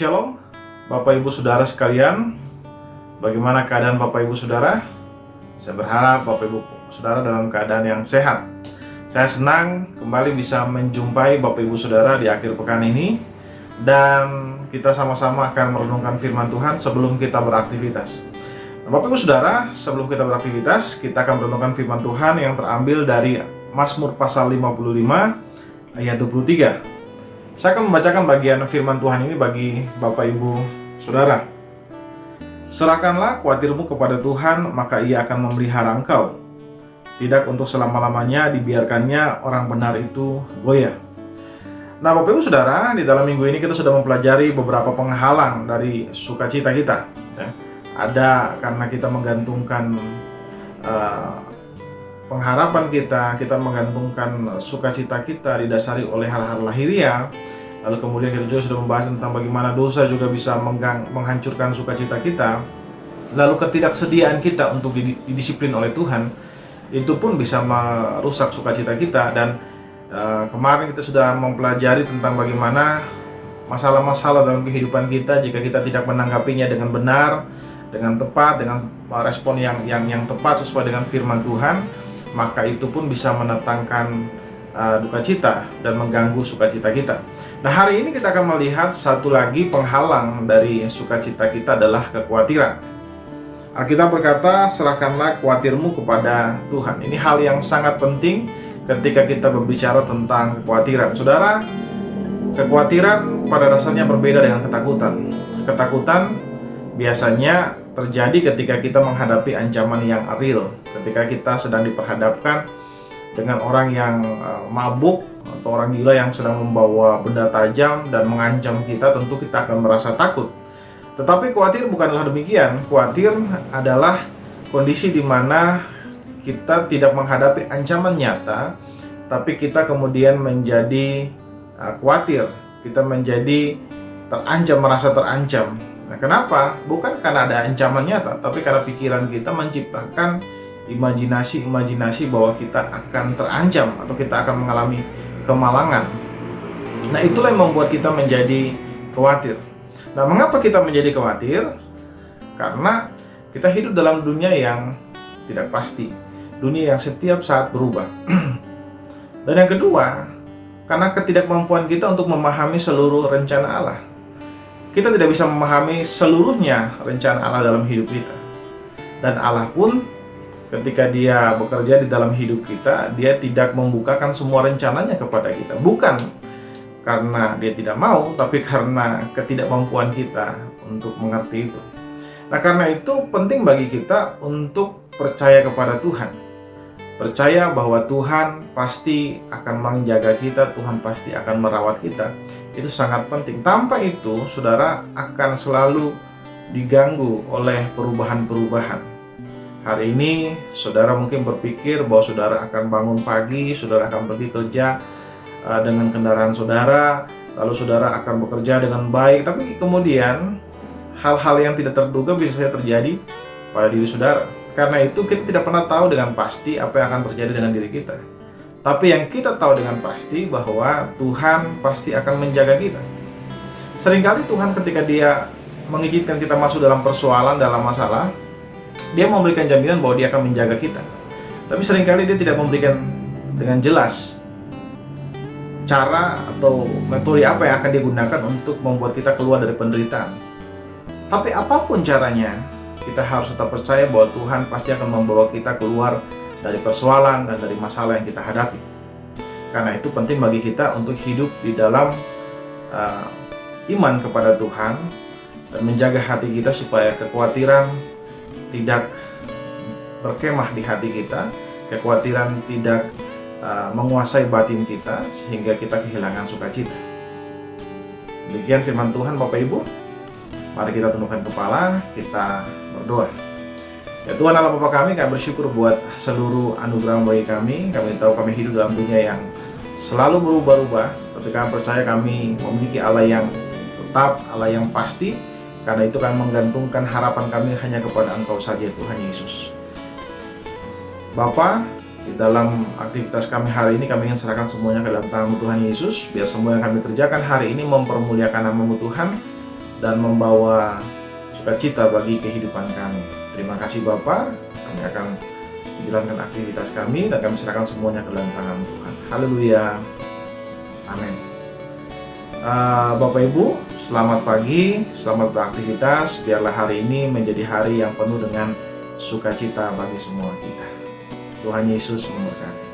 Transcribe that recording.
Shalom, Bapak Ibu Saudara sekalian. Bagaimana keadaan Bapak Ibu Saudara? Saya berharap Bapak Ibu Saudara dalam keadaan yang sehat. Saya senang kembali bisa menjumpai Bapak Ibu Saudara di akhir pekan ini. Dan kita sama-sama akan merenungkan firman Tuhan sebelum kita beraktivitas. Bapak Ibu Saudara, sebelum kita beraktivitas, kita akan merenungkan firman Tuhan yang terambil dari Mazmur pasal 55 ayat 23. Saya akan membacakan bagian firman Tuhan ini bagi Bapak Ibu Saudara. Serahkanlah khawatirmu kepada Tuhan, maka Ia akan memelihara engkau. Tidak untuk selama-lamanya dibiarkannya orang benar itu goyah. Nah, Bapak Ibu Saudara, di dalam minggu ini kita sudah mempelajari beberapa penghalang dari sukacita kita. Ada karena kita menggantungkan pengharapan kita menggantungkan sukacita kita didasari oleh hal-hal lahiriah. Lalu kemudian kita juga sudah membahas tentang bagaimana dosa juga bisa menghancurkan sukacita kita. Lalu ketidaksediaan kita untuk didisiplin oleh Tuhan, itu pun bisa merusak sukacita kita. Dan kemarin kita sudah mempelajari tentang bagaimana masalah-masalah dalam kehidupan kita, jika kita tidak menanggapinya dengan benar, dengan tepat, dengan respon yang tepat sesuai dengan firman Tuhan, maka itu pun bisa mendatangkan duka cita dan mengganggu sukacita kita. Nah, hari ini kita akan melihat satu lagi penghalang dari sukacita kita adalah kekhawatiran. Alkitab berkata, serahkanlah khawatirmu kepada Tuhan. Ini hal yang sangat penting ketika kita berbicara tentang kekhawatiran. Saudara, kekhawatiran pada dasarnya berbeda dengan ketakutan. Ketakutan biasanya terjadi ketika kita menghadapi ancaman yang real, ketika kita sedang diperhadapkan dengan orang yang mabuk atau orang gila yang sedang membawa benda tajam dan mengancam kita, tentu kita akan merasa takut. Tetapi khawatir bukanlah demikian. Khawatir adalah kondisi di mana kita tidak menghadapi ancaman nyata, tapi kita kemudian menjadi khawatir, kita menjadi terancam, merasa terancam. Nah, kenapa? Bukan karena ada ancaman nyata, tapi karena pikiran kita menciptakan imajinasi bahwa kita akan terancam atau kita akan mengalami kemalangan. Nah, itulah yang membuat kita menjadi khawatir. Nah, mengapa kita menjadi khawatir? Karena kita hidup dalam dunia yang tidak pasti, dunia yang setiap saat berubah. Dan yang kedua, karena ketidakmampuan kita untuk memahami seluruh rencana Allah. Kita tidak bisa memahami seluruhnya rencana Allah dalam hidup kita. Dan Allah pun ketika Dia bekerja di dalam hidup kita, Dia tidak membukakan semua rencananya kepada kita. Bukan karena Dia tidak mau, tapi karena ketidakmampuan kita untuk mengerti itu. Nah, karena itu penting bagi kita untuk percaya kepada Tuhan. Percaya bahwa Tuhan pasti akan menjaga kita, Tuhan pasti akan merawat kita. Itu sangat penting. Tanpa itu, saudara akan selalu diganggu oleh perubahan-perubahan. Hari ini, saudara mungkin berpikir bahwa saudara akan bangun pagi, saudara akan pergi kerja dengan kendaraan saudara, lalu saudara akan bekerja dengan baik. Tapi kemudian, hal-hal yang tidak terduga bisa saja terjadi pada diri saudara. Karena itu kita tidak pernah tahu dengan pasti apa yang akan terjadi dengan diri kita. Tapi yang kita tahu dengan pasti bahwa Tuhan pasti akan menjaga kita. Seringkali Tuhan ketika Dia mengizinkan kita masuk dalam persoalan, dalam masalah, Dia memberikan jaminan bahwa Dia akan menjaga kita. Tapi seringkali Dia tidak memberikan dengan jelas cara atau metode apa yang akan Dia gunakan untuk membuat kita keluar dari penderitaan. Tapi apapun caranya, kita harus tetap percaya bahwa Tuhan pasti akan membawa kita keluar dari persoalan dan dari masalah yang kita hadapi. Karena itu penting bagi kita untuk hidup di dalam iman kepada Tuhan dan menjaga hati kita supaya kekhawatiran tidak berkemah di hati kita, kekhawatiran tidak menguasai batin kita sehingga kita kehilangan sukacita. Demikian firman Tuhan, Bapak Ibu. Mari kita tundukkan kepala, kita berdoa. Ya Tuhan Allah Bapa kami bersyukur buat seluruh anugerah bagi kami. Kami tahu kami hidup dalam dunia yang selalu berubah-ubah, tapi kami percaya kami memiliki Allah yang tetap, Allah yang pasti. Karena itu kami menggantungkan harapan kami hanya kepada Engkau saja, Tuhan Yesus. Bapa, di dalam aktivitas kami hari ini, kami ingin serahkan semuanya ke dalam tangan Tuhan Yesus. Biar semua yang kami kerjakan hari ini mempermuliakan nama-Mu Tuhan. dan membawa sukacita bagi kehidupan kami. Terima kasih Bapa, kami akan menjalankan aktivitas kami dan kami serahkan semuanya ke dalam tangan Tuhan. Haleluya, amin. Bapak Ibu, selamat pagi, selamat beraktivitas. Biarlah hari ini menjadi hari yang penuh dengan sukacita bagi semua kita. Tuhan Yesus memberkati.